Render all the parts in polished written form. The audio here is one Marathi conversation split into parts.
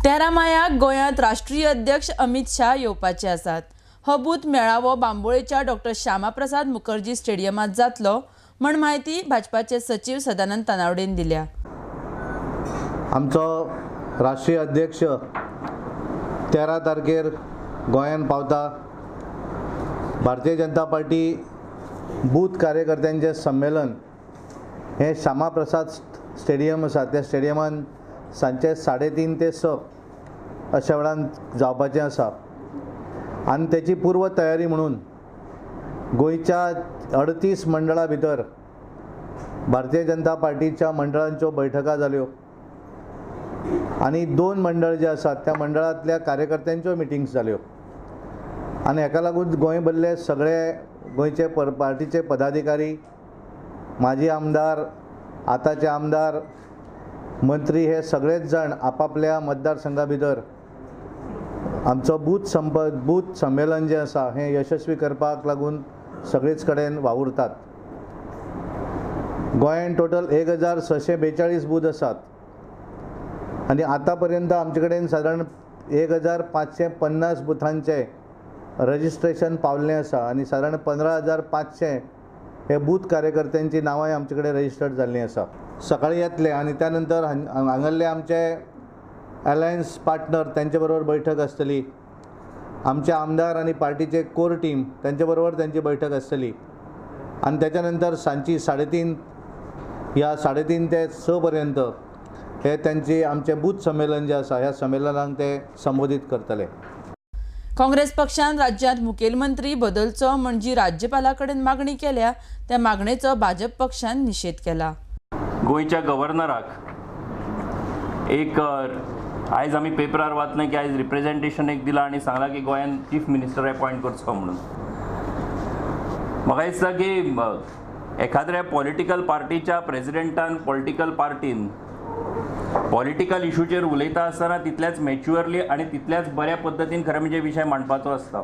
13 मायाक गोंयांत राष्ट्रीय अध्यक्ष अमित शाह येवपाचे आसात। हो बूथ मेळावो बांबोळेच्या डॉ. श्यामाप्रसाद मुखर्जी स्टेडियमांत जातलो म्हण माहिती भाजपाचे सचिव सदानंद तानावडेन दिल्या। आमचो राष्ट्रीय अध्यक्ष 13 तारखेर गोंयांत पावता। भारतीय जनता पार्टी बूथ कार्यकर्त्यांचे संमेलन हे श्यामाप्रसाद स्टेडियम आसा त्या स्टेडियमान सांचे 3:30 ते 6 अशा वेळान जावपाचें आसा आनी तेची पूर्व तयारी म्हणून गोंयच्या 38 मंडळां भितर भारतीय जनता पार्टीच्या मंडळांच्यो बैठका जाल्यो आनी 2 मंडळ जे आसात त्या मंडळांतल्या कार्यकर्त्यांच्यो मिटिंग्स जाल्यो आनी हेका लागून गोंय भरले सगळे गोंयचे पार्टीचे पदाधिकारी, माजी आमदार, आताचे आमदार, मंत्री हे सगळेच जण आपापल्या मतदारसंघा भितर आमचो बूथ संमेलन जे आसा हे यशस्वी करपाक लागून सगळीच कडेन वावुरतात। गोंयांत टोटल 1642 बूथ आसात आनी आतां पर्यंत आमचे कडेन सादारण 1550 बुथांचे रजिस्ट्रेशन पावल्लें आसा आनी सादारण 15500 हे बूथ कार्यकर्त्यांची नांवां आमचे कडेन रजिस्टर्ड जाल्लीं आसा। सकाळीं येतले आनी त्या नंतर हांगासरले आमचे अलायन्स पार्टनर त्यांचे बरोबर बैठक आसतली, आमचे आमदार आनी पार्टीचे कोर टीम त्यांचे बरोबर त्यांची बैठक आसतली आनी त्याच्या नंतर सांची 3:30 या 3:30 ते 6 पर्यंत हे त्यांची आमचे बूथ संमेलन जे आसा ह्या संमेलनाक ते संबोधित करतले। काँग्रेस पक्षान राज्यांत मुखेलमंत्री बदलचो म्हणजे राज्यपाला कडेन मागणी केल्या त्या मागणेचो भाजप पक्षान निषेध केला। गोंयच्या गव्हर्नराक एक आयज आमी पेपरार वाचलें की आयज रिप्रेझेंटेशन एक दिलां आनी सांगलां की गोंयांत चीफ मिनिस्टर अपॉयंट करचो म्हणून। म्हाका दिसता की एखाद्या पॉलिटिकल पार्टीच्या प्रेजिडेंटान पॉलिटिकल पार्टीन पॉलिटिकल इशूचेर उलयता आसतना तितल्याच मॅच्युअरली आनी तितल्याच बऱ्या पद्दतीन खरें म्हणजे विशय मांडपाचो आसता।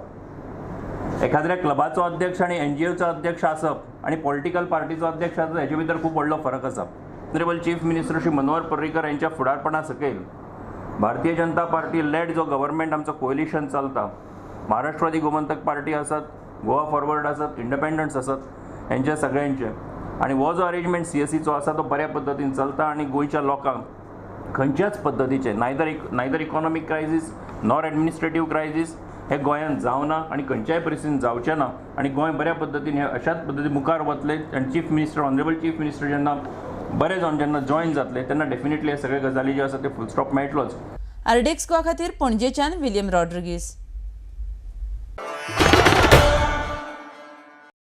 एखाद्या क्लबाचो अध्यक्ष आनी NGOचो अध्यक्ष आसप आनी पॉलिटिकल पार्टीचो अध्यक्ष आसप हेचे भितर खूब व्हडलो फरक आसा। Honourable chief minister Shri Manohar Parrikar यांच्या फुडारपणा सकयल भारतीय जनता पार्टी लेड जो गव्हर्नमेंट आमचो कोएलिशन चलता, महाराष्ट्रवादी गोमंतक पार्टी आसात, गोवा फॉरवर्ड आसात, इंडिपेंडन्स आसात, हेंचे सगळ्यांचे आनी हो जो अरेंजमेंट CSEचो आसा तो बऱ्या पद्दतीन चलता आनी गोंयच्या लोकांक खंयच्याच पद्दतीचे neither economic crisis nor administrative crisis हे गोंयांत जावना आनी खंयच्याय परिस्थितीन जावचें ना आनी गोंय बऱ्या पद्दतीन हे अशाच पद्दतीन मुखार वतले आनी chief minister honourable chief minister जेन्ना बरे जावन जेन्ना जॉयन जातले तेन्ना डेफिनेटली हे सगळे गजाली जे आसा ते फुल स्टॉप मेळटलोच। आरडेक्स गोवा खातीर पणजेच्यान विलियम रॉड्रिगीस।